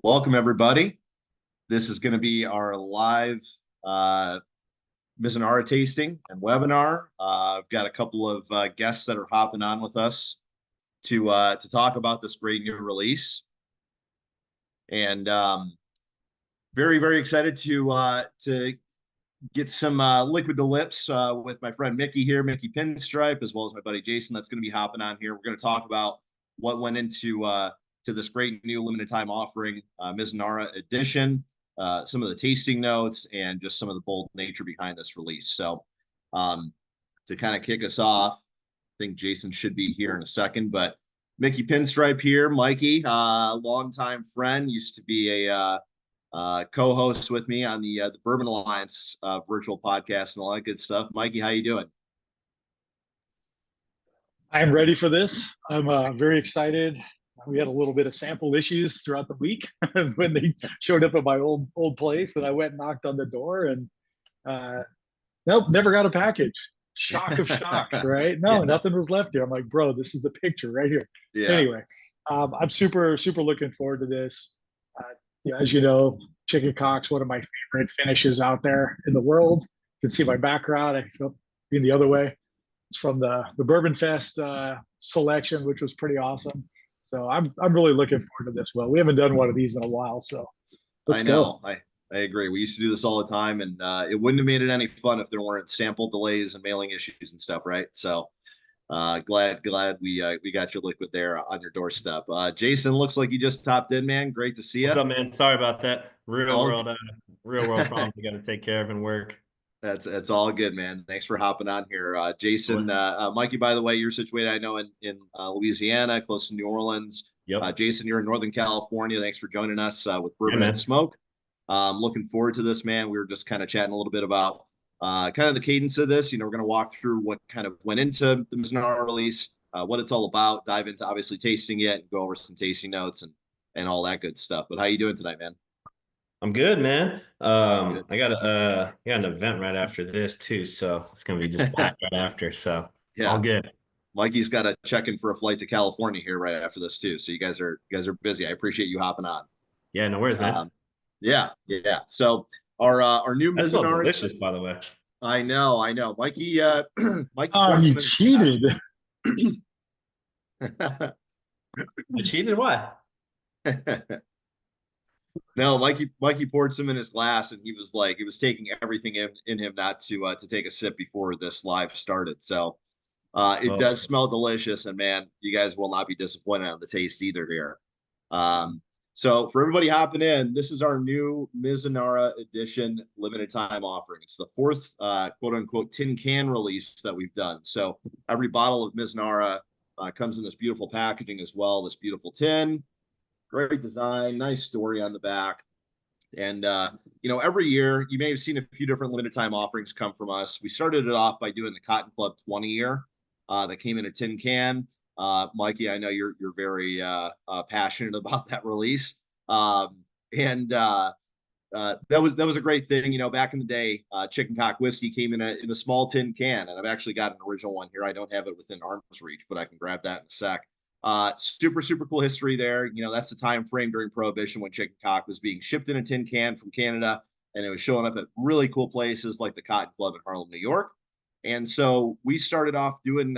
Welcome, everybody. This is going to be our live uh, Mizunara tasting and webinar. I've got a couple of guests that are hopping on with us to talk about this great new release, and very very excited to get some liquid to lips with my friend Mickey here, Mickey Pinstripe, as well as my buddy Jason. That's going to be hopping on here. We're going to talk about what went into to this great new limited time offering, Mizunara edition, some of the tasting notes, and just some of the bold nature behind this release. So, um, to kind of kick us off, I think Jason should be here in a second, but Mickey Pinstripe here, Mikey, longtime friend, used to be a co-host with me on the Bourbon Alliance virtual podcast and all that good stuff. Mikey, how you doing? I'm ready for this. I'm very excited. We had a little bit of sample issues throughout the week when they showed up at my old place, and I went and knocked on the door, and uh, nope, never got a package. Shock of shocks, right? No, Yeah, nothing was left here. I'm like, bro, this is the picture right here. yeah, Anyway, I'm super looking forward to this. As you know, chicken cock's one of my favorite finishes out there in the world. You can see my background. I feel being the other way. It's from the Bourbon Fest selection, which was pretty awesome. So I'm really looking forward to this. Well, we haven't done one of these in a while, so I let's know. go. I agree. We used to do this all the time, and it wouldn't have made it any fun if there weren't sample delays and mailing issues and stuff, right? So glad we got your liquid there on your doorstep. Jason, looks like you just topped in, man. Great to see What's you. up, man? Sorry about that. All Real world problems we got to take care of and work. That's all good, man. Thanks for hopping on here, Jason. Mikey, by the way, you're situated, I know, in Louisiana, close to New Orleans. Yep. Jason, you're in Northern California. Thanks for joining us with Yeah, Bourbon and man. Smoke. Looking forward to this, man. We were just kind of chatting a little bit about kind of the cadence of this. We're going to walk through what kind of went into the Mizunara release, what it's all about, dive into obviously tasting it, and go over some tasting notes and all that good stuff. But how you doing tonight, man? I'm good, man. Good. I got an event right after this too, so it's gonna be just packed right after. So all Yeah. good. Mikey's got to check in for a flight to California here right after this too. So you guys are busy. I appreciate you hopping on. Yeah, no worries, man. Um, yeah, yeah. So our new That smells Mizunara. delicious, by the way. I know. Mikey Mikey Oh, poured you some in cheated. his I cheated? Why? glass. No, Mikey poured some in his glass, and he was like, it was taking everything in him not to take a sip before this live started. So it Oh, does smell delicious, and man, you guys will not be disappointed on the taste either here. Um, so for everybody hopping in, this is our new Mizunara edition limited time offering. It's the fourth quote unquote tin can release that we've done. So every bottle of Mizunara comes in this beautiful packaging as well, this beautiful tin, great design, nice story on the back. And every year you may have seen a few different limited time offerings come from us. We started it off by doing the Cotton Club 20 year that came in a tin can. Mikey, I know you're very passionate about that release, and that was a great thing. Back in the day, Chicken Cock whiskey came in a small tin can, and I've actually got an original one here. I don't have it within arm's reach, but I can grab that in a sec. Super cool history there. That's the time frame during Prohibition when chicken cock was being shipped in a tin can from Canada, and it was showing up at really cool places like the Cotton Club in Harlem, New York. And so we started off doing,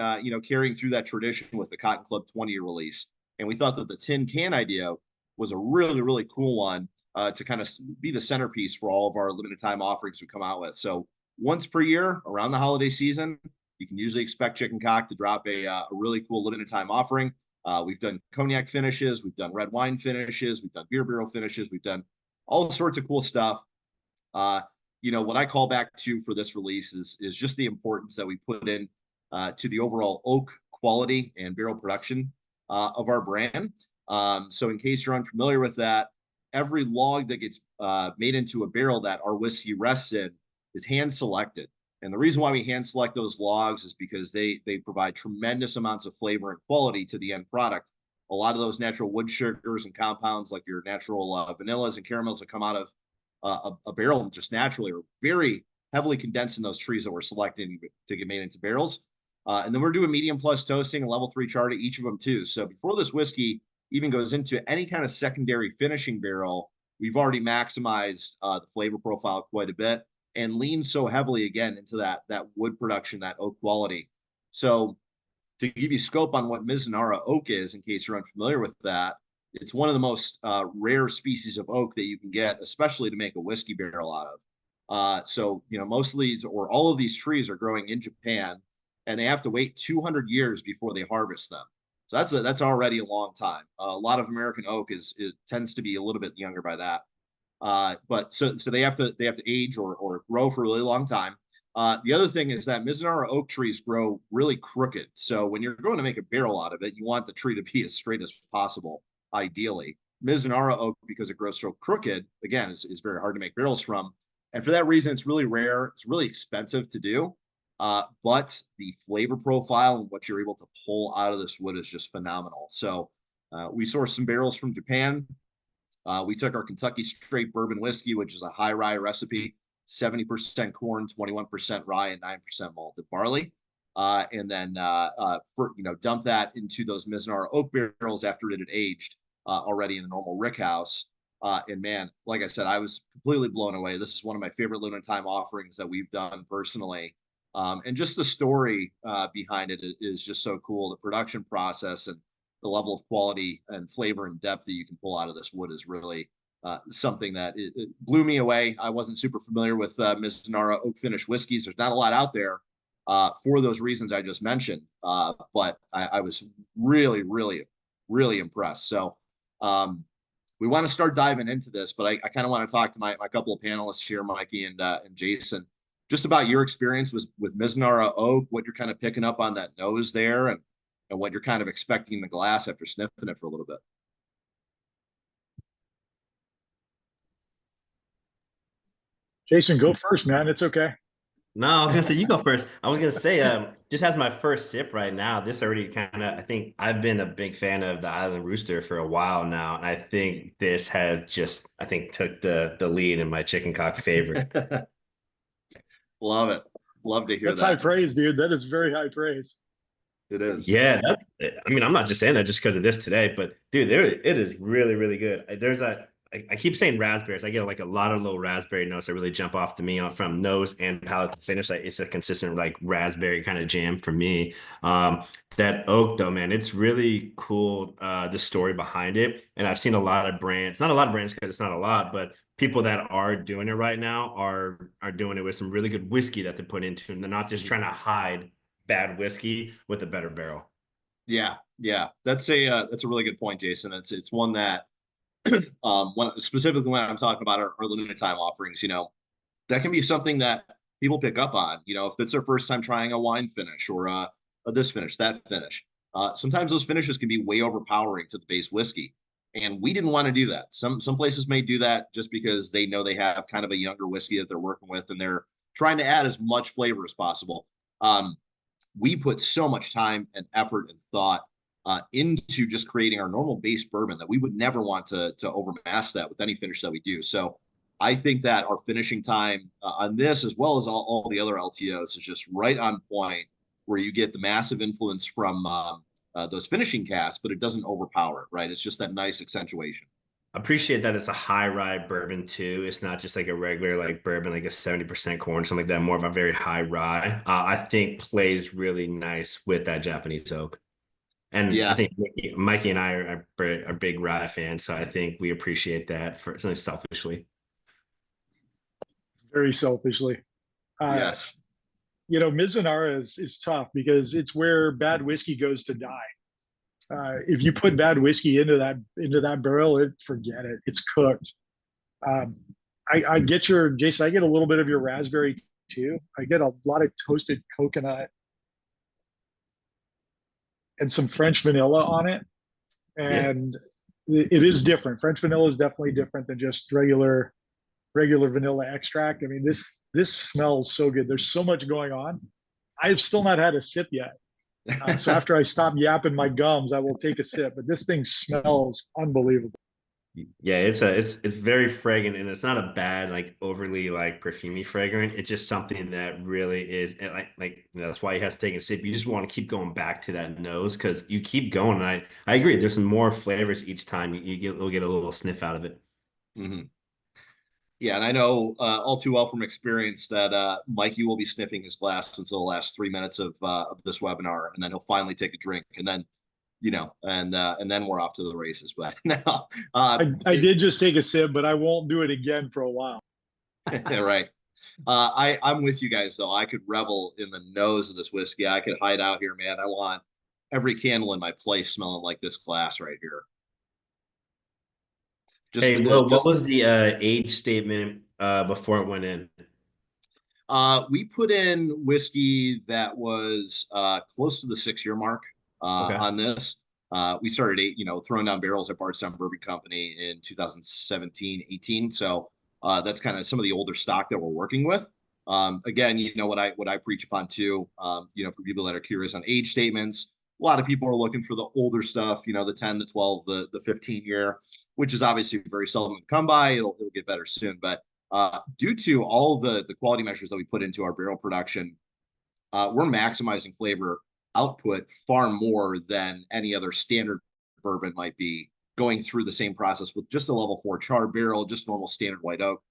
carrying through that tradition with the Cotton Club 20-year release. And we thought that the tin can idea was a really cool one to kind of be the centerpiece for all of our limited time offerings we come out with. So once per year around the holiday season, you can usually expect Chicken Cock to drop a really cool limited time offering. We've done cognac finishes, we've done red wine finishes, we've done beer barrel finishes, we've done all sorts of cool stuff. Uh, what I call back to for this release is just the importance that we put in to the overall oak quality and barrel production of our brand. So in case you're unfamiliar with that, every log that gets made into a barrel that our whiskey rests in is hand selected. And the reason why we hand select those logs is because they provide tremendous amounts of flavor and quality to the end product. A lot of those natural wood sugars and compounds, like your natural vanillas and caramels that come out of a barrel just naturally, are very heavily condensed in those trees that we're selecting to get made into barrels. And then we're doing medium plus toasting and level 3 char to each of them too. So before this whiskey even goes into any kind of secondary finishing barrel, we've already maximized the flavor profile quite a bit and lean so heavily again into that wood production, that oak quality. So to give you scope on what Mizunara oak is, in case you're unfamiliar with that, it's one of the most rare species of oak that you can get, especially to make a whiskey barrel out of. So, most of these or all of these trees are growing in Japan, and they have to wait 200 years before they harvest them. So that's already a long time. A lot of American oak is tends to be a little bit younger by that. But so they have to age or grow for a really long time. The other thing is that Mizunara oak trees grow really crooked. So when you're going to make a barrel out of it, you want the tree to be as straight as possible, ideally. Mizunara oak, because it grows so crooked, again, is very hard to make barrels from. And for that reason, it's really rare. It's really expensive to do. But the flavor profile and what you're able to pull out of this wood is just phenomenal. So we sourced some barrels from Japan. We took our Kentucky straight bourbon whiskey, which is a high rye recipe, 70% corn, 21% rye, and 9% malted barley. And then dump that into those Mizunara oak barrels after it had aged already in the normal rick house. And man, like I said, I was completely blown away. This is one of my favorite limited time offerings that we've done personally. And just the story behind it is just so cool. The production process and the level of quality and flavor and depth that you can pull out of this wood is really something that it blew me away. I wasn't super familiar with Mizunara oak finish whiskeys. There's not a lot out there for those reasons I just mentioned. But I was really, really, really impressed. So we want to start diving into this, but I kind of want to talk to my couple of panelists here, Mikey and Jason, just about your experience with Mizunara oak, what you're kind of picking up on that nose there, and what you're kind of expecting in the glass after sniffing it for a little bit. Jason, go first, man. It's okay. No, I was gonna say you go first. I was gonna say, just as my first sip right now, this already kind of, I think I've been a big fan of the Island Rooster for a while now, and I think this had just, I think, took the lead in my chicken cock favorite. Love it. Love to hear That's that. high praise, dude. That is very high praise. It is. Yeah, I mean, I'm not just saying that just because of this today, but dude, it is really, really good. I keep saying raspberries. I get like a lot of little raspberry notes that really jump off to me from nose and palate to finish. Like it's a consistent like raspberry kind of jam for me. That oak though, man, it's really cool. The story behind it, and I've seen a lot of brands, not a lot of brands because it's not a lot, but people that are doing it right now are doing it with some really good whiskey that they put into, and they're not just trying to hide bad whiskey with a better barrel. Yeah, that's a really good point, Jason. It's one that specifically when I'm talking about our limited time offerings, that can be something that people pick up on. If it's their first time trying a wine finish or this finish, that finish. Sometimes those finishes can be way overpowering to the base whiskey, and we didn't want to do that. Some places may do that just because they know they have kind of a younger whiskey that they're working with, and they're trying to add as much flavor as possible. We put so much time and effort and thought into just creating our normal base bourbon that we would never want to overmass that with any finish that we do. So I think that our finishing time on this, as well as all the other LTOs, is just right on point, where you get the massive influence from those finishing casks, but it doesn't overpower it, right? It's just that nice accentuation. Appreciate that it's a high rye bourbon too. It's not just like a regular like bourbon, like a 70% corn, something like that. More of a very high rye. I think plays really nice with that Japanese oak. And Yeah. I think Mikey and I are big rye fans, so I think we appreciate that for selfishly. Very selfishly. Yes. Mizunara is tough because it's where bad whiskey goes to die. If you put bad whiskey into that barrel, forget it. It's cooked. I get Jason. I get a little bit of your raspberry too. I get a lot of toasted coconut and some French vanilla on it, and it is different. French vanilla is definitely different than just regular vanilla extract. I mean, this smells so good. There's so much going on. I've still not had a sip yet. So after I stop yapping my gums, I will take a sip. But this thing smells unbelievable. Yeah, it's very fragrant, and it's not a bad like overly like perfumey fragrant. It's just something that really is that's why you have to take a sip. You just want to keep going back to that nose because you keep going. And I agree. There's some more flavors each time. You'll get a little sniff out of it. Hmm. Yeah, and I know all too well from experience that Mikey will be sniffing his glass until the last 3 minutes of this webinar, and then he'll finally take a drink, and then and then we're off to the races. But now, I did just take a sip, but I won't do it again for a while. right. I'm with you guys though. I could revel in the nose of this whiskey. I could hide out here, man. I want every candle in my place smelling like this glass right here. Just Hey, the Will, what just was the age statement before it went in? We put in whiskey that was close to the 6 year mark Okay. on this. We started throwing down barrels at Bardstown Bourbon Company in 2017, 18. So that's kind of some of the older stock that we're working with. Again, what I preach upon too. For people that are curious on age statements, a lot of people are looking for the older stuff. The 10, the 12, the 15 year, which is obviously very seldom to come by. It'll get better soon, but due to all the quality measures that we put into our barrel production, we're maximizing flavor output far more than any other standard bourbon might be, going through the same process with just a level 4 char barrel, just normal standard white oak.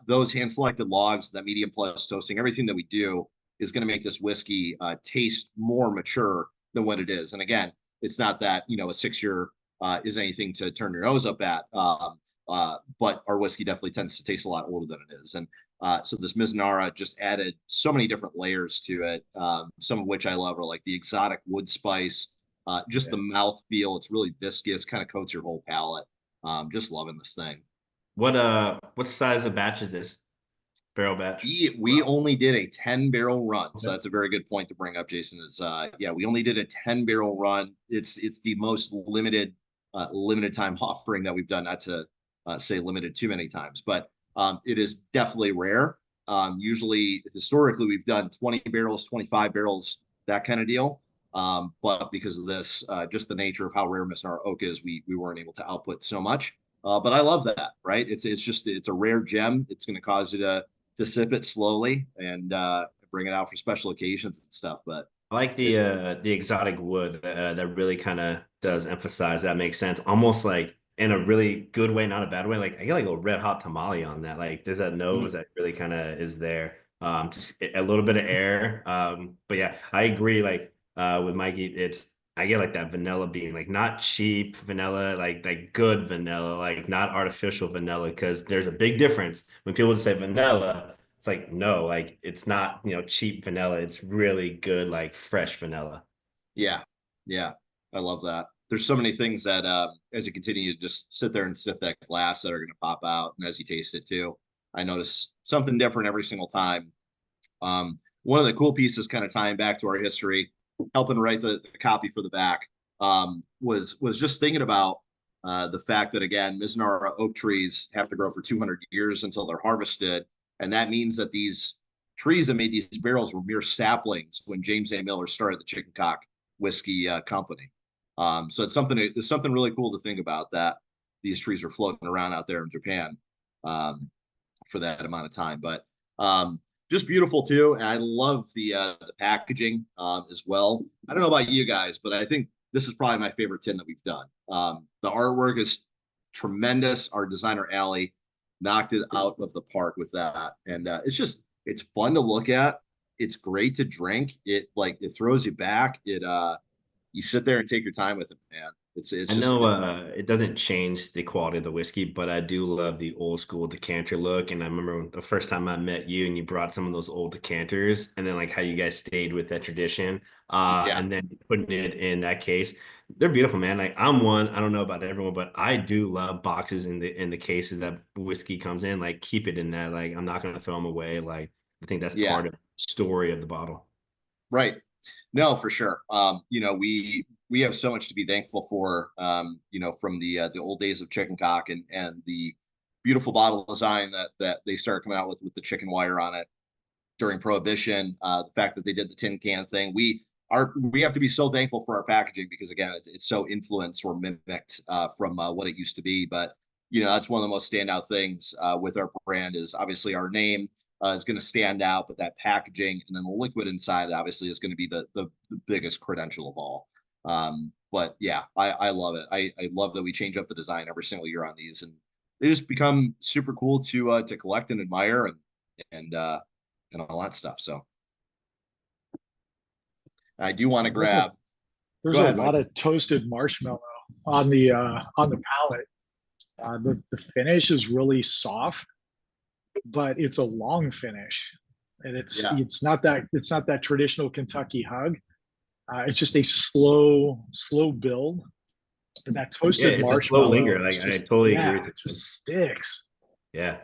Those hand selected logs, that medium plus toasting, everything that we do is going to make this whiskey taste more mature than what it is. And again, it's not that a 6 year is anything to turn your nose up at. But our whiskey definitely tends to taste a lot older than it is. And so this Mizunara just added so many different layers to it, some of which I love are like the exotic wood spice, just the mouth feel. It's really viscous, kind of coats your whole palate. Just loving this thing. What size of batch is this? Barrel batch? We only did a 10 barrel run. So Okay. that's a very good point to bring up, Jason, is we only did a 10 barrel run. It's the most limited time offering that we've done, not to say limited too many times, but it is definitely rare. Usually, historically, we've done 20 barrels, 25 barrels, that kind of deal. But because of this, just the nature of how rare Mizunara oak is, we weren't able to output so much. But I love that, right? It's a rare gem. It's going to cause you to sip it slowly and bring it out for special occasions and stuff. But I like the exotic wood that really kind of does emphasize that makes sense. Almost like in a really good way, not a bad way. Like I get like a red hot tamale on that. Like there's that nose that really kind of is there. Just a little bit of air. But yeah, I agree. Like with Mikey, I get like that vanilla bean, like not cheap vanilla, like good vanilla, like not artificial vanilla, because there's a big difference when people say vanilla. It's like, no, like it's not, cheap vanilla. It's really good, like fresh vanilla. yeah, yeah, I love that. There's so many things that as you continue to just sit there and sniff that glass that are going to pop out, and as you taste it too, I notice something different every single time. One of the cool pieces, kind of tying back to our history, helping write the copy for the back, was just thinking about the fact that again, Mizunara oak trees have to grow for 200 years until they're harvested, and that means that these trees that made these barrels were mere saplings when James A. Miller started the Chicken Cock Whiskey Company. So it's something really cool to think about, that these trees were floating around out there in Japan for that amount of time. But just beautiful too. And I love the packaging as well. I don't know about you guys, but I think this is probably my favorite tin that we've done. The artwork is tremendous. Our designer Allie knocked it out of the park with that, and it's fun to look at. It's great to drink. It throws you back. You sit there and take your time with it, man. I It's know it doesn't change the quality of the whiskey, but I do love the old school decanter look. And I remember the first time I met you and you brought some of those old decanters, and then like how you guys stayed with that tradition, yeah, and then putting it in that case. They're beautiful, man. Like I'm one, I don't know about everyone, but I do love boxes in the cases that whiskey comes in. Like keep it in that. Like I'm not gonna throw them away. Like I think that's yeah, part of the story of the bottle. right. No, for sure. We have so much to be thankful for. From the old days of Chicken Cock, and the beautiful bottle design that they started coming out with the chicken wire on it during Prohibition. The fact that they did the tin can thing, we have to be so thankful for our packaging, because again, it's so influenced or mimicked from what it used to be. But that's one of the most standout things with our brand is obviously our name is going to stand out, but that packaging and then the liquid inside obviously is going to be the biggest credential of all. But yeah, I love it. I love that we change up the design every single year on these, and they just become super cool to collect and admire and all that stuff. So I do want to grab. There's Go a ahead, lot Mike. of toasted marshmallow on the palate. The finish is really soft, but it's a long finish, and Yeah. it's not that traditional Kentucky hug. It's just a slow build. And that Yeah, toasted it's a slow linger. marshmallow, I totally agree with it you. just sticks. Yeah.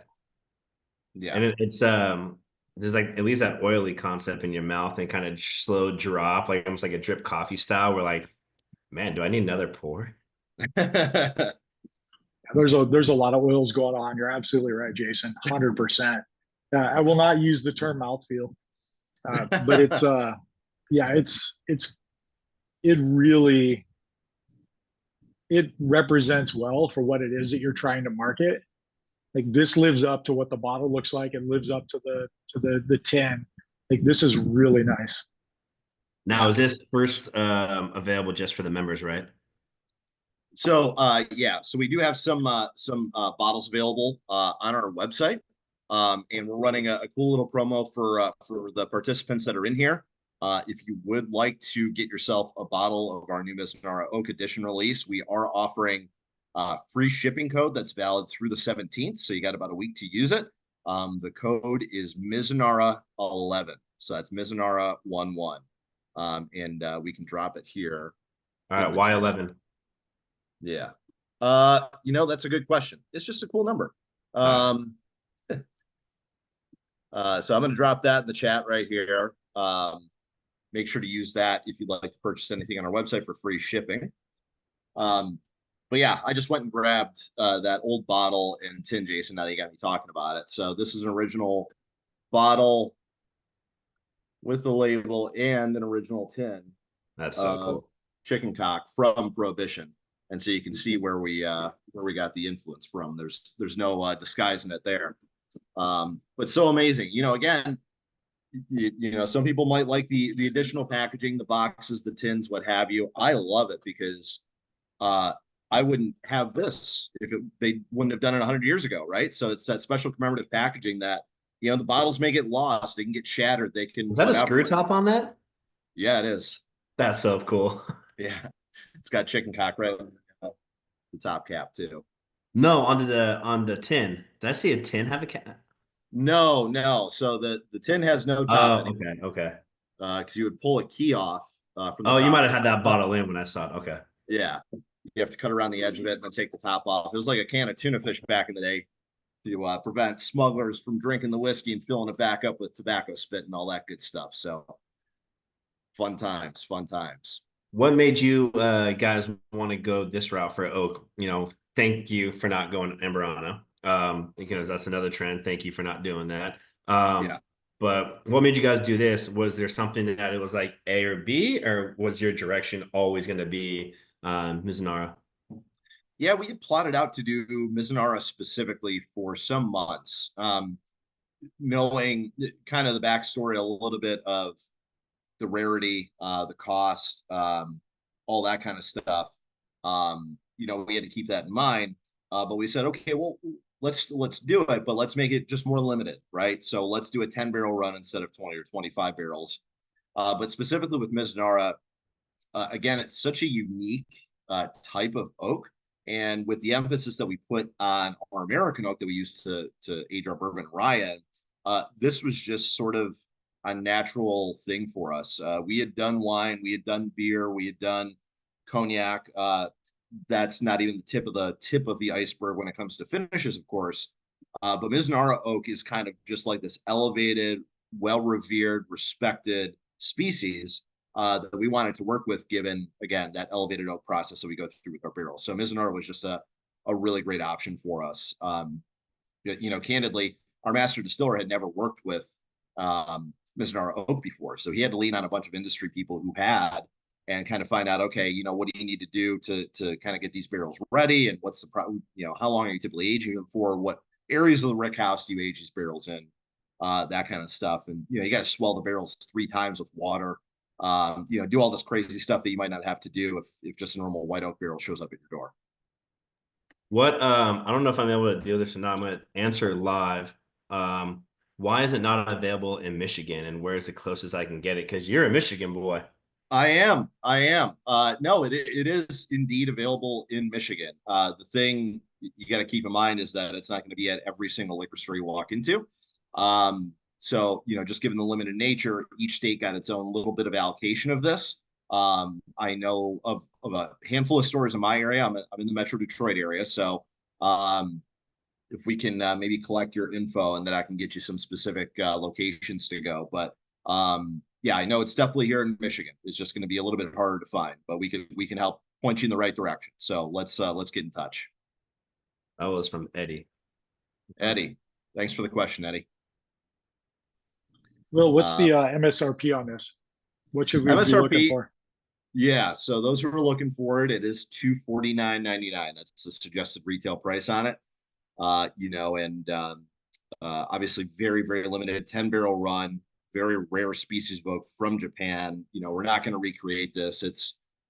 Yeah. And it's there's like it leaves that oily concept in your mouth and kind of slow drop, like almost like a drip coffee style. Where like, man, do I need another pour? There's a lot of oils going on. You're absolutely right, Jason. 100%. I will not use the term mouthfeel, but it's yeah, it really it represents well for what it is that you're trying to market. Like this lives up to what the bottle looks like. It lives up to the tin. Like this is really nice. Now, is this first available just for the members, right? So yeah, so we do have some bottles available on our website. And we're running a cool little promo for the participants that are in here. If you would like to get yourself a bottle of our new Mizunara Oak Edition release, we are offering free shipping code that's valid through the 17th. So you got about a week to use it. The code is Mizunara 11. So that's Mizunara 11. And we can drop it here. All right, why 11? Yeah. That's a good question. It's just a cool number. So I'm going to drop that in the chat right here. Make sure to use that if you'd like to purchase anything on our website for free shipping. But yeah, I just went and grabbed that old bottle and tin, Jason, now that you got me talking about it. So this is an original bottle with the label and an original tin. That's so cool. Chicken cock from Prohibition. And so you can see where we got the influence from. There's no disguising it there. But so amazing. Again, some people might like the additional packaging, the boxes, the tins, what have you. I love it because I wouldn't have this if they wouldn't have done it 100 years ago, right? So it's that special commemorative packaging that the bottles may get lost, they can get shattered, they can. Is that a screw top on that? Yeah, it is. That's so cool. Yeah, it's got chicken cock right on the top cap too. No, on the tin. Did I see a tin have a cap? No. So the tin has no top. Oh, okay. Because you would pull a key off from the top. You might have cap. had that bottle in when I saw it. Okay. Yeah, you have to cut around the edge of it and then take the top off. It was like a can of tuna fish back in the day to prevent smugglers from drinking the whiskey and filling it back up with tobacco spit and all that good stuff. So fun times. What made you guys want to go this route for oak? Thank you for not going Amberana, because that's another trend. Thank you for not doing that. Yeah. But what made you guys do this? Was there something that it was like A or B, or was your direction always going to be Mizunara? Yeah, we had plotted out to do Mizunara specifically for some months, knowing kind of the backstory, a little bit of the rarity, the cost, all that kind of stuff. We had to keep that in mind. But we said, okay, well, let's do it, but let's make it just more limited, right? So let's do a 10-barrel run instead of 20 or 25 barrels. But specifically with Mizunara, again, it's such a unique type of oak. And with the emphasis that we put on our American oak that we use to age our bourbon and rye in, this was just sort of a natural thing for us. We had done wine, we had done beer, we had done cognac. That's not even the tip of the iceberg when it comes to finishes, of course. But Mizunara oak is kind of just like this elevated, well-revered, respected species that we wanted to work with, given, again, that elevated oak process that we go through with our barrels. So Mizunara was just a really great option for us. Candidly, our master distiller had never worked with Mizunara oak before. So he had to lean on a bunch of industry people who had, and kind of find out, okay, what do you need to do to kind of get these barrels ready, and what's the how long are you typically aging them for? What areas of the rick house do you age these barrels in? That kind of stuff. And you got to swell the barrels 3 times with water. Do all this crazy stuff that you might not have to do if just a normal white oak barrel shows up at your door. What I don't know if I'm able to do this or not. I'm going to answer live. Why is it not available in Michigan, and where's the closest I can get it? Because you're a Michigan boy. I am. No, it is indeed available in Michigan. The thing you got to keep in mind is that it's not going to be at every single liquor store you walk into. So, just given the limited nature, each state got its own little bit of allocation of this. I know of a handful of stores in my area. I'm in the Metro Detroit area. So, if we can maybe collect your info, and then I can get you some specific locations to go. But yeah, I know it's definitely here in Michigan. It's just going to be a little bit harder to find, but we can help point you in the right direction. So let's get in touch. That was from Eddie. Eddie, thanks for the question, Eddie. Well, what's the MSRP on this? What should we be MSRP, looking for? Yeah, so those who are looking for it, it is $249.99. That's the suggested retail price on it. Obviously very, very limited 10-barrel run, very rare species of oak from Japan. We're not going to recreate this.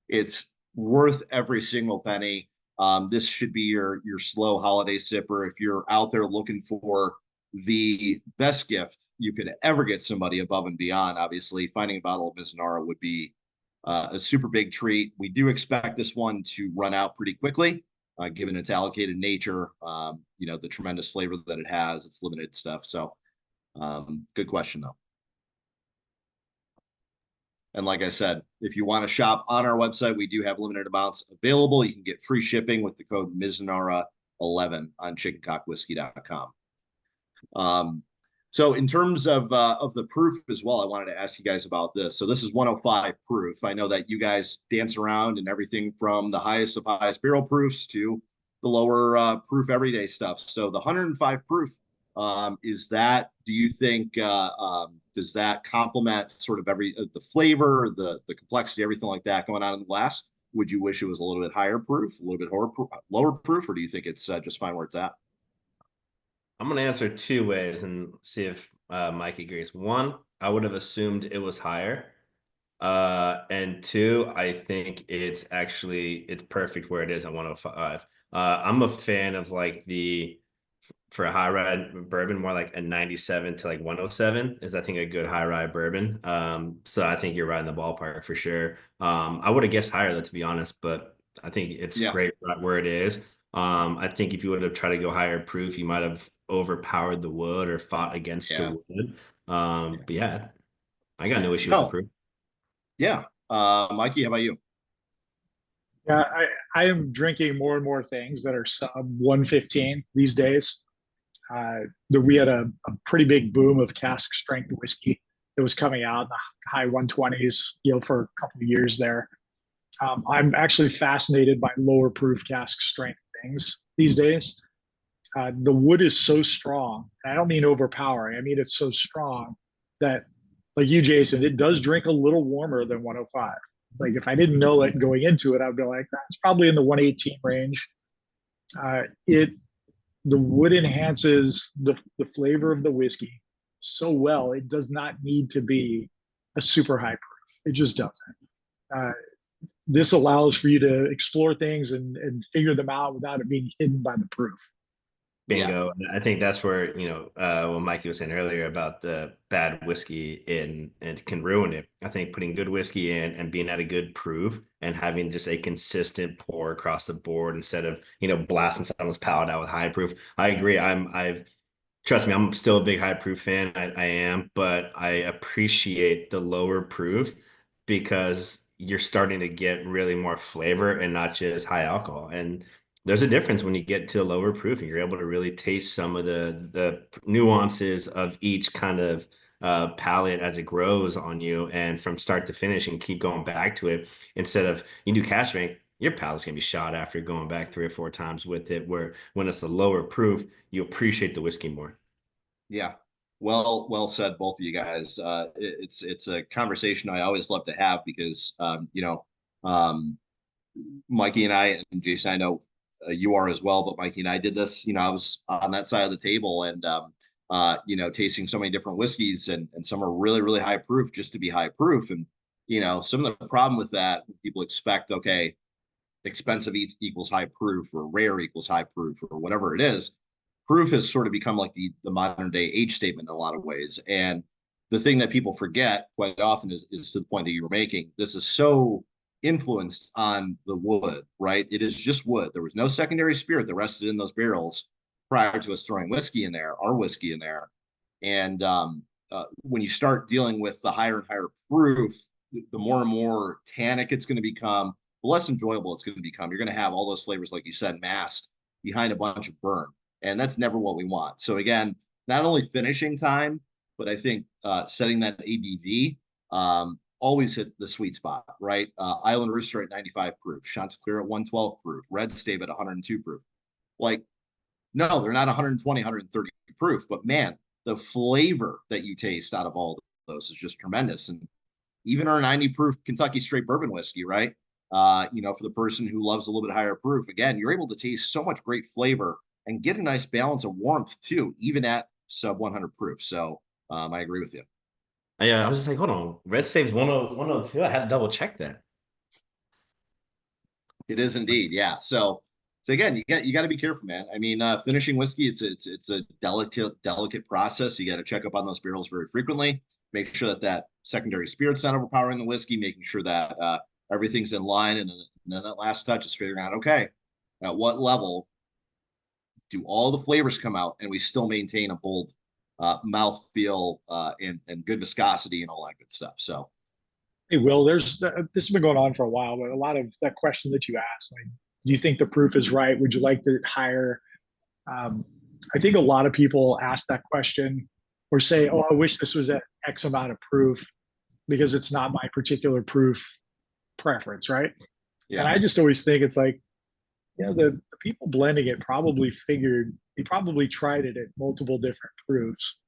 It's worth every single penny. This should be your slow holiday sipper. If you're out there looking for the best gift you could ever get somebody above and beyond, obviously finding a bottle of Mizunara would be a super big treat. We do expect this one to run out pretty quickly, given its allocated nature, the tremendous flavor that it has, its limited stuff. So good question though. And like I said, if you want to shop on our website, we do have limited amounts available. You can get free shipping with the code Mizunara11 on chickencockwhiskey.com. So in terms of the proof as well, I wanted to ask you guys about this. So this is 105 proof. I know that you guys dance around and everything from the highest of highest barrel proofs to the lower proof everyday stuff. So the 105 proof, do you think, does that complement sort of the flavor, the complexity, everything like that going on in the glass? Would you wish it was a little bit higher proof, a little bit lower proof, or do you think it's just fine where it's at? I'm going to answer 2 ways and see if Mike agrees. 1, I would have assumed it was higher. And 2, I think it's perfect where it is at 105. I'm a fan of for a high ride bourbon, more like a 97 to 107 is I think a good high ride bourbon. So I think you're right in the ballpark for sure. I would have guessed higher though, to be honest, but I think it's great right where it is. I think if you would have tried to go higher proof, you might have overpowered the wood or fought against the wood. But yeah, I got no issue with the proof. Yeah. Mikey, how about you? Yeah, I am drinking more and more things that are sub 115 these days. We had a pretty big boom of cask strength whiskey that was coming out in the high 120s, for a couple of years there. I'm actually fascinated by lower proof cask strength things these days. The wood is so strong. I don't mean overpowering. I mean, it's so strong that, like you, Jason, it does drink a little warmer than 105. Like if I didn't know it going into it, I'd be like, that's probably in the 118 range. The wood enhances the flavor of the whiskey so well. It does not need to be a super high proof. It just doesn't. This allows for you to explore things and figure them out without it being hidden by the proof. Bingo. Yeah. I think that's where, what Mikey was saying earlier about the bad whiskey and can ruin it. I think putting good whiskey in and being at a good proof and having just a consistent pour across the board instead of, blasting someone's palate out with high proof. I agree. Trust me, I'm still a big high proof fan. I am, but I appreciate the lower proof because you're starting to get really more flavor and not just high alcohol. And there's a difference when you get to a lower proof and you're able to really taste some of the nuances of each kind of palate as it grows on you and from start to finish and keep going back to it. Instead of you do cask strength, your palate's gonna be shot after going back 3 or 4 times with it, where when it's a lower proof, you appreciate the whiskey more. Yeah. Well said, both of you guys. It's a conversation I always love to have because um, Mikey and I and Jason, I know you are as well, but Mikey and I did this. I was on that side of the table and tasting so many different whiskeys, and some are really really high proof just to be high proof, and some of the problem with that, people expect, okay, expensive equals high proof or rare equals high proof or whatever it is. Proof has sort of become like the modern day age statement in a lot of ways. And the thing that people forget quite often is to the point that you were making. This is so influenced on the wood, right? It is just wood. There was no secondary spirit that rested in those barrels prior to us throwing whiskey in there, our whiskey in there. And when you start dealing with the higher and higher proof, the more and more tannic it's going to become, the less enjoyable it's going to become. You're going to have all those flavors, like you said, masked behind a bunch of burn. And that's never what we want. So again, not only finishing time, but I think setting that ABV, always hit the sweet spot, right? Island Rooster at 95 proof, Chanticleer at 112 proof, Red Stave at 102 proof. Like, no, they're not 120, 130 proof, but man, the flavor that you taste out of all of those is just tremendous. And even our 90 proof Kentucky straight bourbon whiskey, right? For the person who loves a little bit higher proof, again, you're able to taste so much great flavor and get a nice balance of warmth too, even at sub 100 proof. So I agree with you. Yeah, I was just like, hold on, Red Stave's 102. I had to double check that. It is indeed, yeah. So again, you got to be careful, man. I mean, finishing whiskey, it's a delicate process. You got to check up on those barrels very frequently. Make sure that secondary spirit's not overpowering the whiskey. Making sure that everything's in line, and then that last touch is figuring out, okay, at what level do all the flavors come out, and we still maintain a bold mouth feel and good viscosity and all that good stuff. So, Hey, Will, this has been going on for a while, but a lot of that question that you asked, like, do you think the proof is right? Would you like it higher? Um, I think a lot of people ask that question or say, oh, I wish this was at X amount of proof because it's not my particular proof preference, right? yeah. And I just always think it's like, the people blending it probably figured, they probably tried it at multiple different proofs.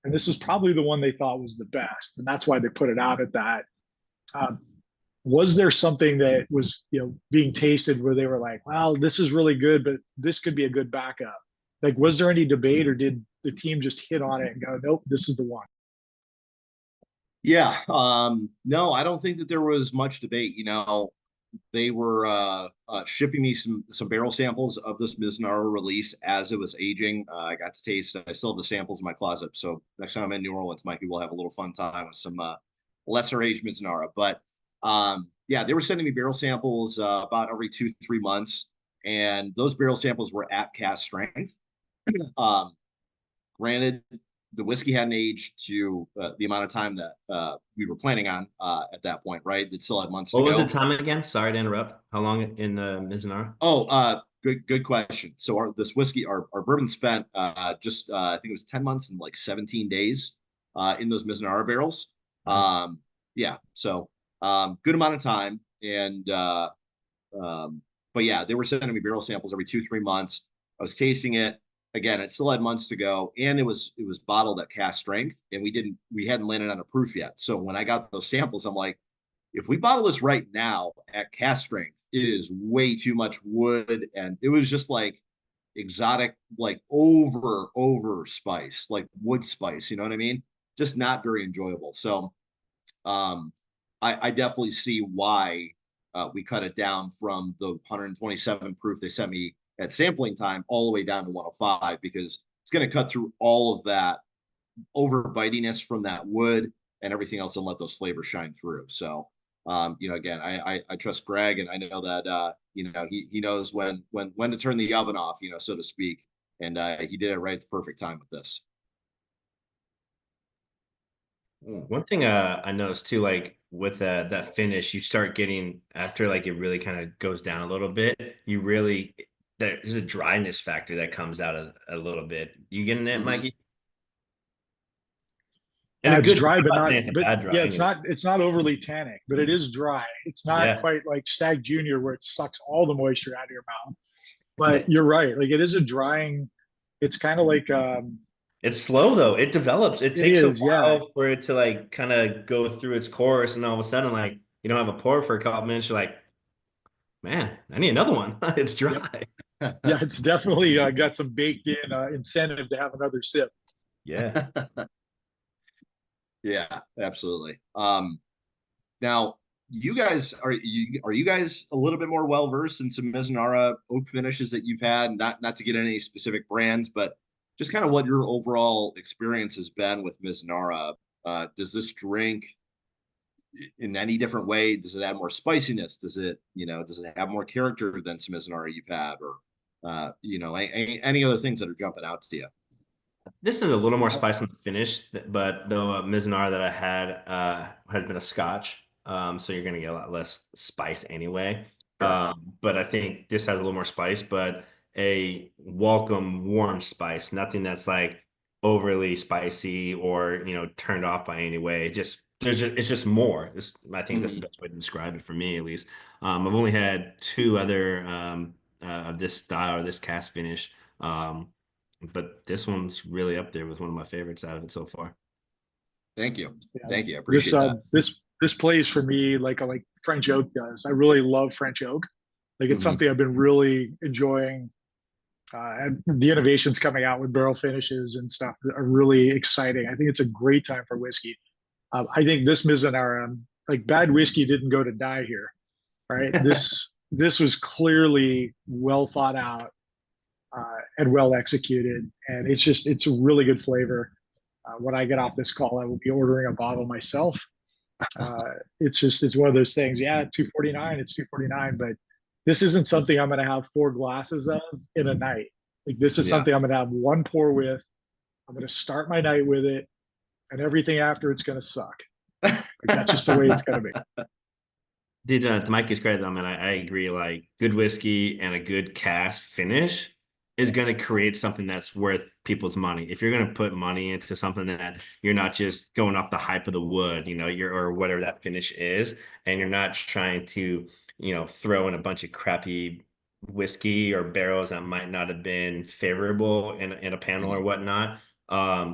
And this is probably the one they thought was the best. And that's why they put it out at that. Um, was there something that was, being tasted where they were like, well, this is really good, but this could be a good backup? Like, was there any debate, or did the team just hit on it and go, nope, this is the one? Yeah. No, I don't think that there was much debate. They were shipping me some barrel samples of this Mizunara release as it was aging. I got to taste. I still have the samples in my closet. So next time I'm in New Orleans, Mikey, we'll have a little fun time with some lesser aged Mizunara. But yeah, they were sending me barrel samples about every 2-3 months, and those barrel samples were at cask strength. Um, Granted, the whiskey hadn't aged to the amount of time that we were planning on at that point, right? It still had months to What was go. the time again? Sorry to interrupt. How long in the Mizunara? Oh, good question. So this whiskey, our bourbon spent just I think it was 10 months and like 17 days in those Mizunara barrels. Nice. Yeah, so good amount of time. And but yeah, they were sending me barrel samples every 2-3 months. I was tasting it. Again, it still had months to go, and it was bottled at cask strength, and we hadn't landed on a proof yet. So when I got those samples, I'm like, if we bottle this right now at cask strength, it is way too much wood, and it was just like exotic, like over spice, like wood spice. You know what I mean? Just not very enjoyable. So um, I definitely see why we cut it down from the 127 proof they sent me at sampling time all the way down to 105, because it's going to cut through all of that over bitiness from that wood and everything else and let those flavors shine through. So, again, I trust Greg, and I know that, he knows when to turn the oven off, so to speak. And he did it right at the perfect time with this. One thing I noticed too, like with that finish, you start getting after like it really kind of goes down a little bit. You really there's a dryness factor that comes out a little bit. You getting that, Mhm. Mikey? And a It's good, dry, I'm but not not, saying it's a but bad yeah, drying. it's not overly tannic, but it is dry. It's not Yeah. quite like Stag Junior where it sucks all the moisture out of your mouth. Yeah. But you're right. Like, it is a drying, it's kind of like, It's slow though. It develops. It It takes a is, yeah. while for it to like kind of go through its course, and all of a sudden, like you don't have a pour for a couple minutes. You're like, man, I need another one. It's Yep. dry. Yeah, it's definitely got some baked in incentive to have another sip. Yeah. Yeah, absolutely. Now are you guys a little bit more well versed in some Mizunara oak finishes that you've had? Not to get any specific brands, but just kind of what your overall experience has been with Mizunara. Does this drink in any different way? Does it add more spiciness? Does it have more character than some Mizunara you've had, or any other things that are jumping out to you? This is a little more spice on the finish, but the Mizunara that I had has been a Scotch, so you're gonna get a lot less spice anyway. Sure. But I think this has a little more spice, but a welcome warm spice, nothing that's like overly spicy or turned off by any way. It's just more. I think that's the Mhm. best way to describe it for me at least. I've only had two other of this style or this cast finish. But this one's really up there with one of my favorites out of it so far. Thank you. Yeah. Thank you. I This appreciate that. this plays for me like French oak does. I really love French oak. Like it's Mhm. something I've been really enjoying. And the innovations coming out with barrel finishes and stuff are really exciting. I think it's a great time for whiskey. I think this Mizunara, like bad whiskey didn't go to die here, right? This was clearly well thought out and well executed, and it's a really good flavor. When I get off this call, I will be ordering a bottle myself. It's one of those things. Yeah, 249. It's 249, but this isn't something I'm going to have four glasses of in a night. Like this is Yeah. something I'm going to have one pour with. I'm going to start my night with it, and everything after it's going to suck. Like that's just the way it's going to be. Did to Mikey's credit, though, man, I agree. Like good whiskey and a good cast finish is going to create something that's worth people's money. If you're going to put money into something that you're not just going off the hype of the wood, you're or whatever that finish is, and you're not trying to, throw in a bunch of crappy whiskey or barrels that might not have been favorable in a panel or whatnot.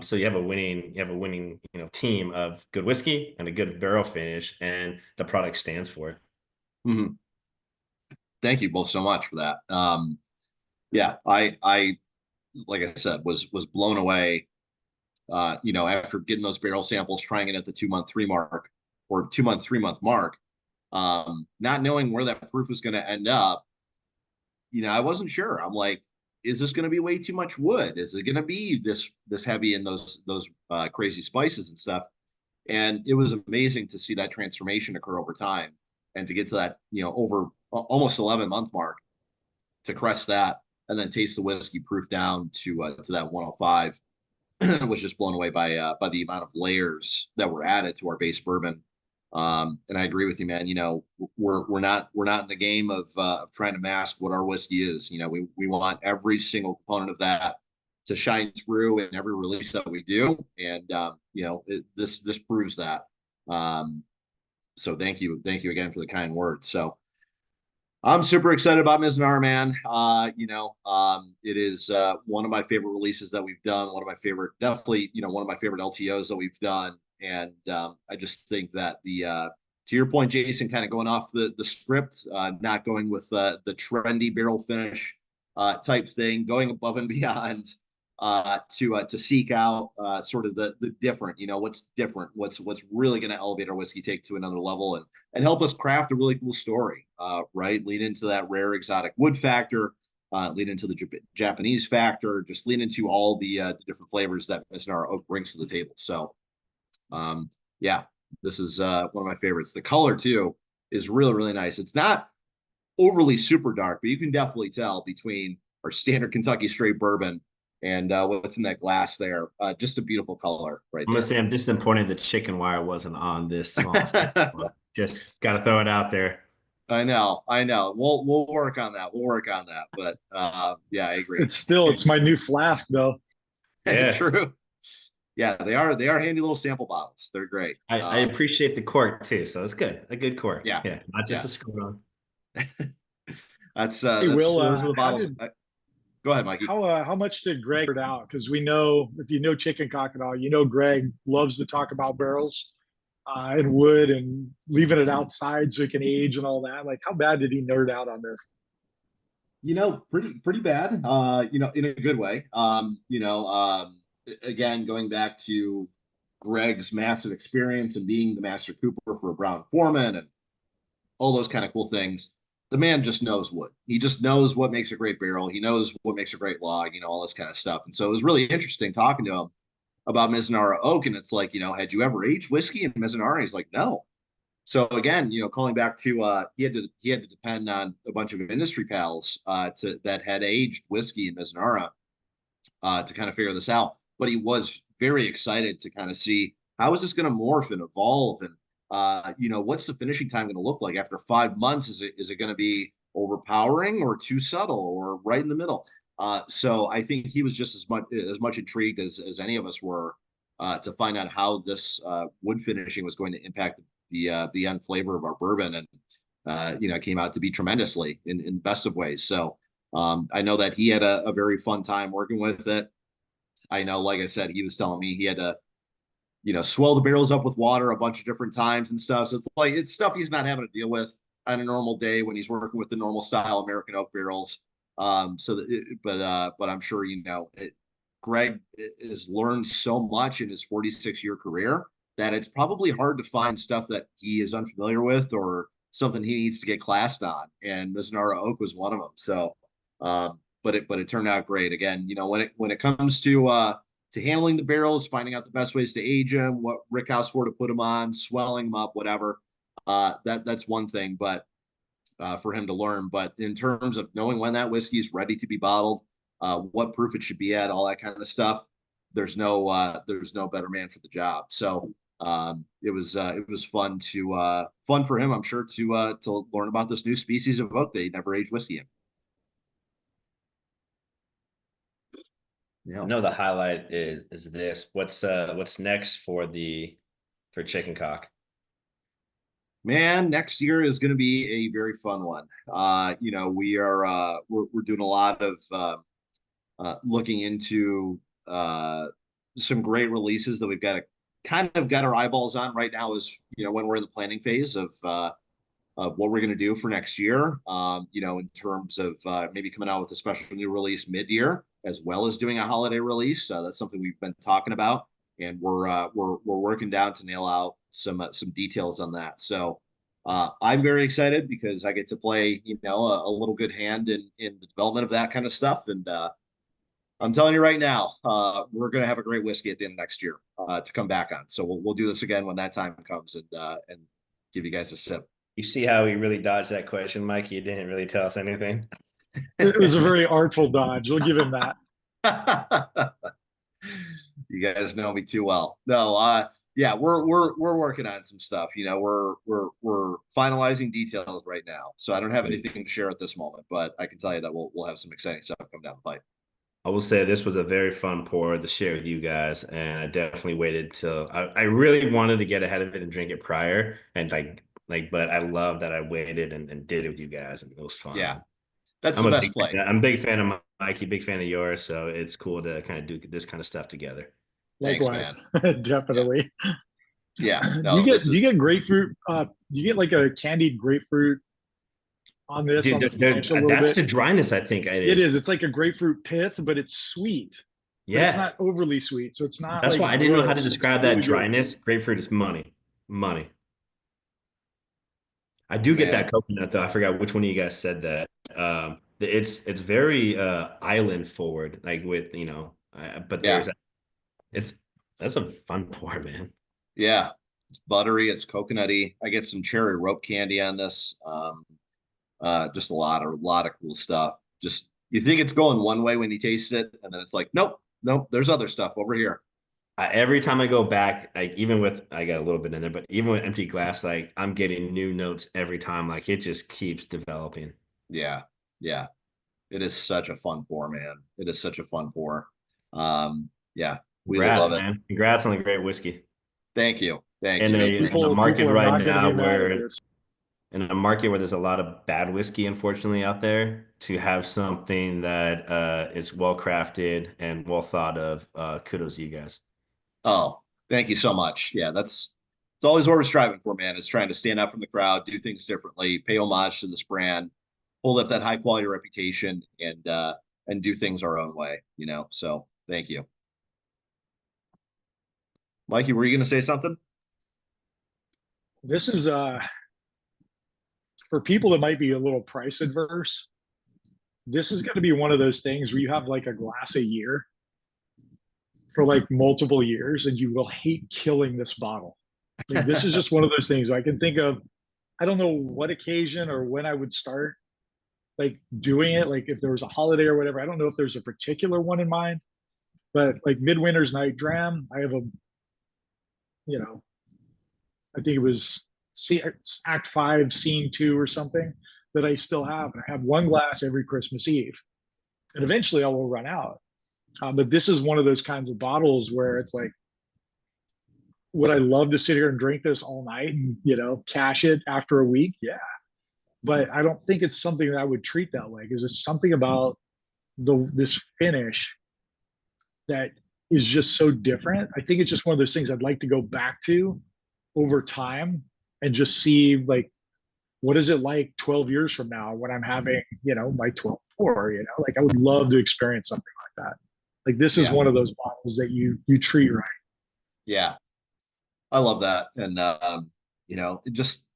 So you have a winning, team of good whiskey and a good barrel finish, and the product stands for it. Mhm. Thank you both so much for that. Yeah, I like I said was blown away. After getting those barrel samples, trying it at the 2 month 3 mark or 2 month 3 month mark, not knowing where that proof was going to end up. I wasn't sure. I'm like, is this going to be way too much wood? Is it going to be this heavy in those crazy spices and stuff? And it was amazing to see that transformation occur over time, and to get to that over almost 11 month mark, to crest that and then taste the whiskey proof down to that 105. Was just blown away by the amount of layers that were added to our base bourbon. And I agree with you, man. We're not in the game of trying to mask what our whiskey is. We want every single component of that to shine through in every release that we do, and this proves that. So thank you again for the kind words. So I'm super excited about Mizunara, man. It is one of my favorite releases that we've done. Definitely, one of my favorite LTOs that we've done. And I just think that to your point, Jason, kind of going off the script, not going with the trendy barrel finish type thing, going above and beyond to seek out sort of the different, what's different, what's really going to elevate our whiskey take to another level, and help us craft a really cool story, right? Lean into that rare exotic wood factor, lean into the Japanese factor, just lean into all the different flavors that Mizunara Oak brings to the table. So, yeah, this is one of my favorites. The color too is really, really nice. It's not overly super dark, but you can definitely tell between our standard Kentucky straight bourbon and what's in that glass there. Just a beautiful color right I'm gonna there. say I'm disappointed the chicken wire wasn't on this small. Just gotta throw it out there. I know. We'll work on that. We'll work on that. But yeah, I agree. It's my new flask though. Yeah. True. Yeah, they are handy little sample bottles. They're great. I appreciate the cork too, so it's good. A good cork. Yeah, Yeah, not just yeah. a screw on. That's Hey, Will, those are the how bottles. did Go ahead, Mikey. How much did Greg put out? Because we know, if you know Chicken Cock at all, you know Greg loves to talk about barrels and wood and leaving it outside so it can age and all that. Like, how bad did he nerd out on this? Pretty bad. In a good way. Again, going back to Greg's massive experience and being the master cooper for Brown Foreman and all those kind of cool things. The man just knows wood. He just knows what makes a great barrel. He knows what makes a great log, all this kind of stuff. And so it was really interesting talking to him about Mizunara oak. And it's like, had you ever aged whiskey in Mizunara? He's like, no. So again, calling back to he had to depend on a bunch of industry pals that had aged whiskey in Mizunara to kind of figure this out. But he was very excited to kind of see how is this going to morph and evolve, and what's the finishing time going to look like after 5 months? Is it going to be overpowering or too subtle or right in the middle? So I think he was just as much intrigued as any of us were to find out how this wood finishing was going to impact the end flavor of our bourbon, and it came out to be tremendously in the best of ways. So I know that he had a very fun time working with it. I know, like I said, he was telling me he had to swell the barrels up with water a bunch of different times and stuff. So it's stuff he's not having to deal with on a normal day when he's working with the normal style American oak barrels. But I'm sure Greg has learned so much in his 46-year career that it's probably hard to find stuff that he is unfamiliar with or something he needs to get classed on. And Mizunara oak was one of them. So, but it turned out great. Again, when it comes to handling the barrels, finding out the best ways to age them, what rickhouse swore to put them on, swelling them up, whatever. That's one thing, but for him to learn. But in terms of knowing when that whiskey is ready to be bottled, what proof it should be at, all that kind of stuff, there's no better man for the job. So it was fun for him, I'm sure, to learn about this new species of oak that he never aged whiskey in. Yeah. I know the highlight is this. What's next for Chicken Cock? Man, next year is going to be a very fun one. We are we're doing a lot of looking into some great releases that we've got our eyeballs on right now. Is when we're in the planning phase of what we're going to do for next year. In terms of maybe coming out with a special new release mid-year, as well as doing a holiday release. That's something we've been talking about, and we're working down to nail out some details on that. So I'm very excited because I get to play a little good hand in the development of that kind of stuff. And I'm telling you right now, we're going to have a great whiskey at the end of next year to come back on. So we'll do this again when that time comes and give you guys a sip. You see how he really dodged that question, Mike? He didn't really tell us anything. It was a very artful dodge. We'll give him that. You guys know me too well. No, yeah, we're working on some stuff. We're finalizing details right now, so I don't have anything to share at this moment. But I can tell you that we'll have some exciting stuff come down the pipe. I will say this was a very fun pour to share with you guys, and I definitely waited till I really wanted to get ahead of it and drink it prior, and but I love that I waited and did it with you guys, and it was fun. Yeah, that's the best play. I'm a big fan of Mikey, big fan of yours, so it's cool to kind of do this kind of stuff together. Likewise. Thanks, man. Definitely. Yeah. No, do you get grapefruit? Do you get like a candied grapefruit on this? Dude, that's the dryness, I think it is. It's like a grapefruit pith, but it's sweet. Yeah. It's not overly sweet, so it's not. That's why I didn't know how to describe that dryness. Grapefruit is money. I do get that coconut though. I forgot which one of you guys said that. It's very island forward, like with but there's that's a fun pour, man. Yeah, it's buttery, it's coconutty. I get some cherry rope candy on this. Just a lot of cool stuff. Just you think it's going one way when you taste it, and then it's like, nope, there's other stuff over here. Every time I go back, like even with I got a little bit in there, but even with empty glass, like I'm getting new notes every time. Like it just keeps developing. Yeah. It is such a fun pour, man. It is such a fun pour. Yeah, we love it. Man. Congrats on the great whiskey. Thank you. In the market right now in a market where there's a lot of bad whiskey, unfortunately, out there, to have something that is well crafted and well thought of. Kudos to you guys. Oh, thank you so much. Yeah, it's always what we're striving for, man, is trying to stand out from the crowd, do things differently, pay homage to this brand, hold up that high quality reputation, and do things our own way, you know. So thank you. Mikey, were you gonna say something? This is for people that might be a little price adverse. This is going to be one of those things where you have like a glass a year for like multiple years, and you will hate killing this bottle. Like, this is just one of those things I can think of. I don't know what occasion or when I would start like doing it. Like if there was a holiday or whatever. I don't know if there's a particular one in mind, but like Midwinter's Night Dram, I have a, you know, I think it was Act 5, Scene 2 or something that I still have. And I have one glass every Christmas Eve. And eventually I will run out. But this is one of those kinds of bottles where it's like, would I love to sit here and drink this all night and, you know, cash it after a week? Yeah. But I don't think it's something that I would treat that way, because it's something about this finish that is just so different. I think it's just one of those things I'd like to go back to over time and just see, like, what is it like 12 years from now when I'm having, you know, my 12th pour, you know, like I would love to experience something like that. Like this is one of those bottles that you treat right. Yeah, I love that. And you know, just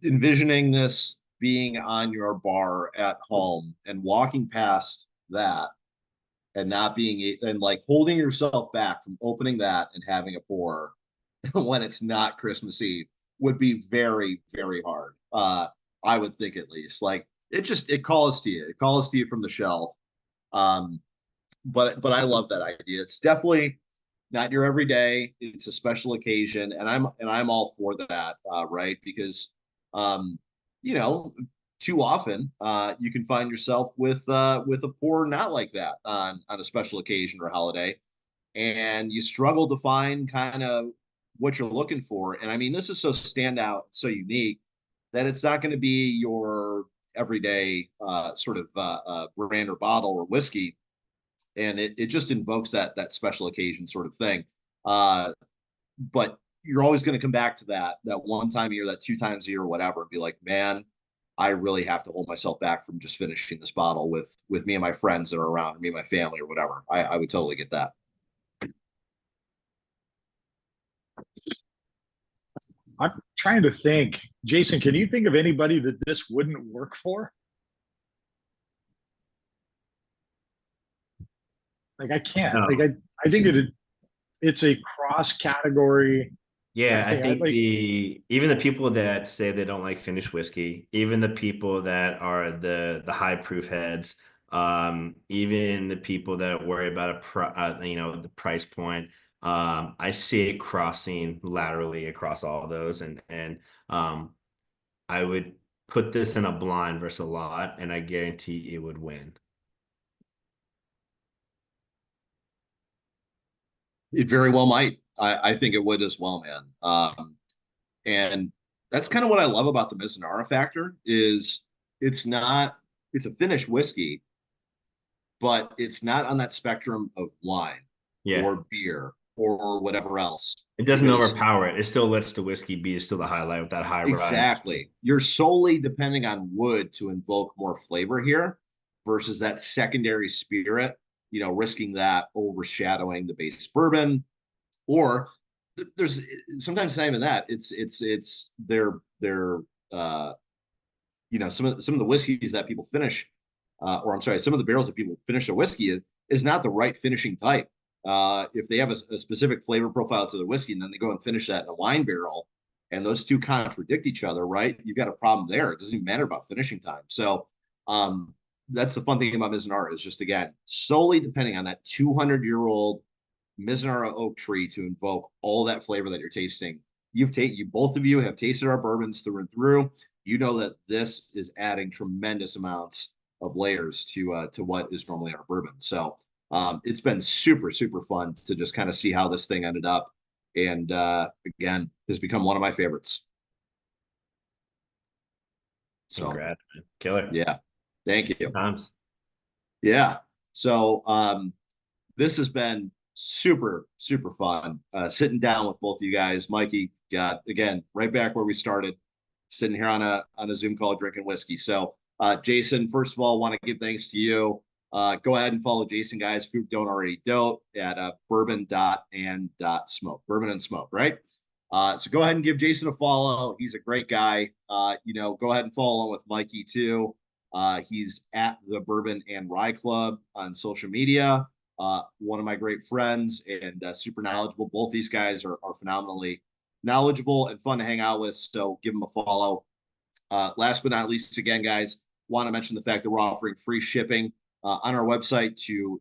envisioning this being on your bar at home and walking past that and not being and like holding yourself back from opening that and having a pour when it's not Christmas Eve would be very, very hard. I would think, at least. Like it calls to you. It calls to you from the shelf. Um, but I love that idea. It's definitely not your everyday. It's a special occasion, and I'm all for that, right? Because um, you know, too often you can find yourself with a pour not like that on a special occasion or holiday, and you struggle to find kind of what you're looking for. And I mean, this is so standout, so unique that it's not going to be your everyday sort of brand or bottle or whiskey, and it just invokes that special occasion sort of thing. But you're always going to come back to that one time a year, that two times a year, or whatever, and be like, man, I really have to hold myself back from just finishing this bottle with me and my friends that are around, or me and my family, or whatever. I would totally get that. I'm trying to think. Jason, can you think of anybody that this wouldn't work for? Like I can't. No. Like I think it's a cross category Yeah, type I thing. think even the people that say they don't like finished whiskey, even the people that are the high proof heads, even the people that worry about you know, the price point, I see it crossing laterally across all those, and I would put this in a blind versus a lot, and I guarantee it would win. It very well might. I think it would as well, man. And that's kind of what I love about the Mizunara factor is it's a finished whiskey, but it's not on that spectrum of wine Yeah. or beer or whatever else. It doesn't Because overpower it. It still lets the whiskey be still the highlight with that high rye. exactly, you're solely depending on wood to invoke more flavor here versus that secondary spirit, you know, risking that overshadowing the base bourbon. Or there's sometimes it's not even that. It's they're you know, some of the whiskeys that people finish, or I'm sorry, some of the barrels that people finish their whiskey is not the right finishing type. If they have a specific flavor profile to the whiskey, and then they go and finish that in a wine barrel, and those two contradict each other, right? You've got a problem there. It doesn't even matter about finishing time. So that's the fun thing about Mizunara, is just, again, solely depending on that 200-year-old Mizunara oak tree to invoke all that flavor that you're tasting. Both of you have tasted our bourbons through and through. You know that this is adding tremendous amounts of layers to what is normally our bourbon. So it's been super, super fun to just kind of see how this thing ended up. And again, has become one of my favorites. So Congrats, man. Killer. yeah, thank you. Good times. Yeah. So this has been super, super fun. Sitting down with both of you guys. Mikey got again right back where we started, sitting here on a Zoom call drinking whiskey. So Jason, first of all, want to give thanks to you. Go ahead and follow Jason, guys, if you don't already do, at bourbon.and.smoke. Bourbon and Smoke, right? So go ahead and give Jason a follow. He's a great guy. Go ahead and follow along with Mikey too. He's at the Bourbon and Rye Club on social media. One of my great friends and super knowledgeable. Both these guys are phenomenally knowledgeable and fun to hang out with. So give them a follow. Last but not least, again, guys, want to mention the fact that we're offering free shipping on our website to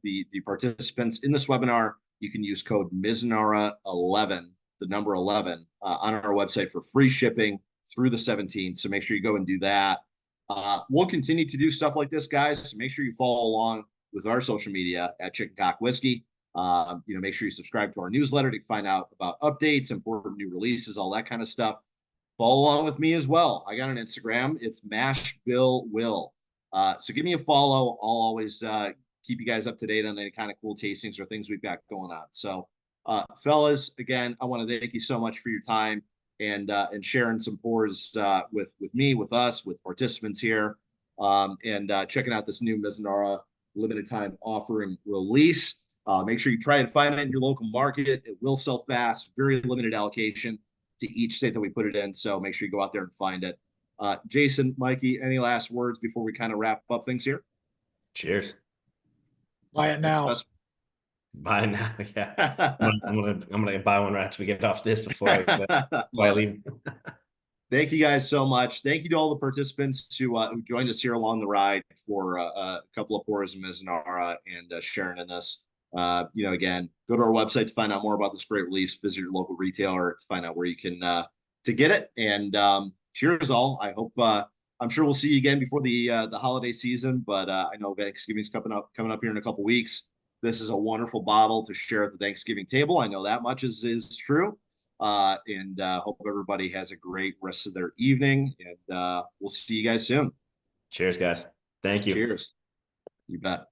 the participants in this webinar. You can use code Mizunara11, the number 11, on our website for free shipping through the 17th. So make sure you go and do that. We'll continue to do stuff like this, guys. So make sure you follow along with our social media at Chicken Cock Whiskey. Make sure you subscribe to our newsletter to find out about updates, important new releases, all that kind of stuff. Follow along with me as well. I got an Instagram. It's Mash Bill Will. So give me a follow. I'll always keep you guys up to date on any kind of cool tastings or things we've got going on. So, fellas, again, I want to thank you so much for your time and sharing some pours with me, with us, with participants here, and checking out this new Mizunara limited time offering release. Make sure you try and find it in your local market. It will sell fast, very limited allocation to each state that we put it in. So make sure you go out there and find it. Jason, Mikey, any last words before we kind of wrap up things here? Cheers. Buy it now. Buy now. Yeah. I'm gonna buy one right after we get off this before I leave. Thank you guys so much. Thank you to all the participants who joined us here along the ride for a couple of pours of Mizunara and sharing in this. Again, go to our website to find out more about this great release. Visit your local retailer to find out where you can to get it. And cheers, all. I hope I'm sure we'll see you again before the holiday season. But I know Thanksgiving's coming up here in a couple weeks. This is a wonderful bottle to share at the Thanksgiving table. I know that much is true. And hope everybody has a great rest of their evening. And we'll see you guys soon. Cheers, guys. Thank you. Cheers. You bet.